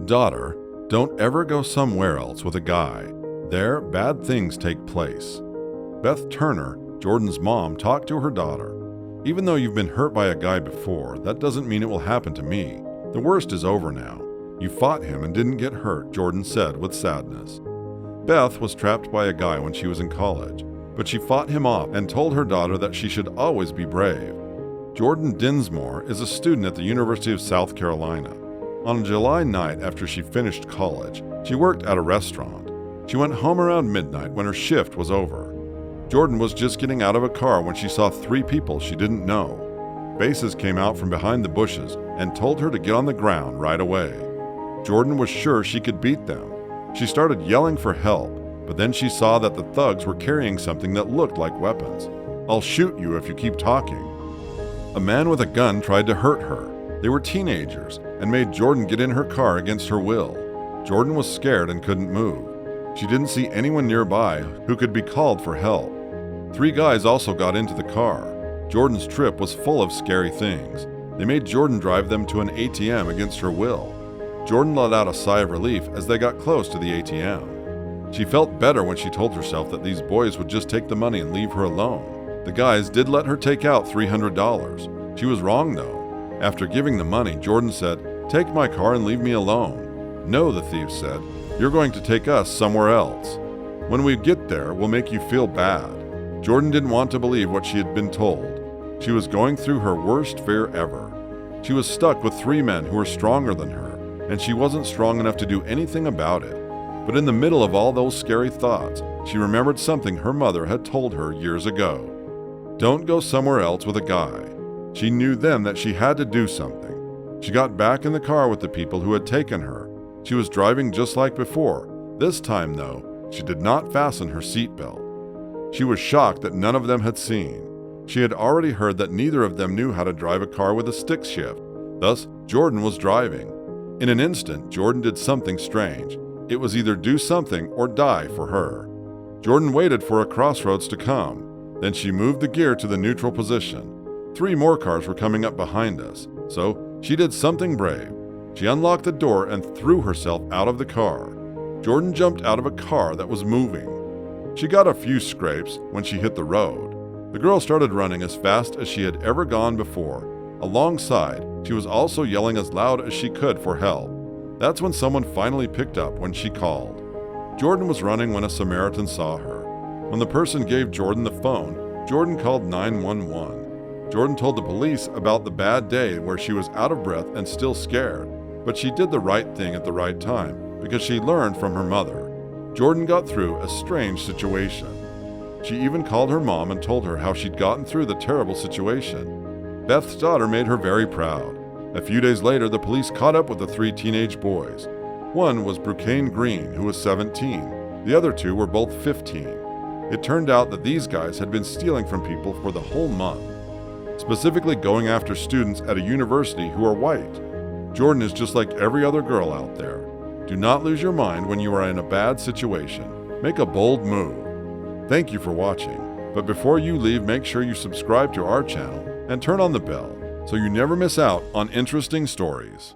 Daughter, don't ever go somewhere else with a guy. There, bad things take place. Beth Turner, Jordan's mom, talked to her daughter. Even though you've been hurt by a guy before, that doesn't mean it will happen to me. The worst is over now. You fought him and didn't get hurt, Jordan said with sadness. Beth was trapped by a guy when she was in college, but she fought him off and told her daughter that she should always be brave. Jordan Dinsmore is a student at the University of South Carolina. On a July night after she finished college, she worked at a restaurant. She went home around midnight when her shift was over. Jordan was just getting out of a car when she saw 3 people she didn't know. Faces came out from behind the bushes and told her to get on the ground right away. Jordan was sure she could beat them. She started yelling for help, but then she saw that the thugs were carrying something that looked like weapons. "I'll shoot you if you keep talking." A man with a gun tried to hurt her. They were teenagers and made Jordan get in her car against her will. Jordan was scared and couldn't move. She didn't see anyone nearby who could be called for help. 3 guys also got into the car. Jordan's trip was full of scary things. They made Jordan drive them to an ATM against her will. Jordan let out a sigh of relief as they got close to the ATM. She felt better when she told herself that these boys would just take the money and leave her alone. The guys did let her take out $300. She was wrong though. After giving the money, Jordan said, "Take my car and leave me alone." "No," the thief said. "You're going to take us somewhere else. When we get there, we'll make you feel bad." Jordan didn't want to believe what she had been told. She was going through her worst fear ever. She was stuck with 3 men who were stronger than her, and she wasn't strong enough to do anything about it. But in the middle of all those scary thoughts, she remembered something her mother had told her years ago. Don't go somewhere else with a guy. She knew then that she had to do something. She got back in the car with the people who had taken her. She was driving just like before. This time, though, she did not fasten her seatbelt. She was shocked that none of them had seen. She had already heard that neither of them knew how to drive a car with a stick shift. Thus, Jordan was driving. In an instant, Jordan did something strange. It was either do something or die for her. Jordan waited for a crossroads to come. Then she moved the gear to the neutral position. 3 more cars were coming up behind us, so she did something brave. She unlocked the door and threw herself out of the car. Jordan jumped out of a car that was moving. She got a few scrapes when she hit the road. The girl started running as fast as she had ever gone before. Alongside, she was also yelling as loud as she could for help. That's when someone finally picked up when she called. Jordan was running when a Samaritan saw her. When the person gave Jordan the phone, Jordan called 911. Jordan told the police about the bad day where she was out of breath and still scared, but she did the right thing at the right time because she learned from her mother. Jordan got through a strange situation. She even called her mom and told her how she'd gotten through the terrible situation. Beth's daughter made her very proud. A few days later, the police caught up with the 3 teenage boys. One was Brucane Green, who was 17. The other 2 were both 15. It turned out that these guys had been stealing from people for the whole month, specifically going after students at a university who are white. Jordan is just like every other girl out there. Do not lose your mind when you are in a bad situation. Make a bold move. Thank you for watching, but before you leave, make sure you subscribe to our channel and turn on the bell so you never miss out on interesting stories.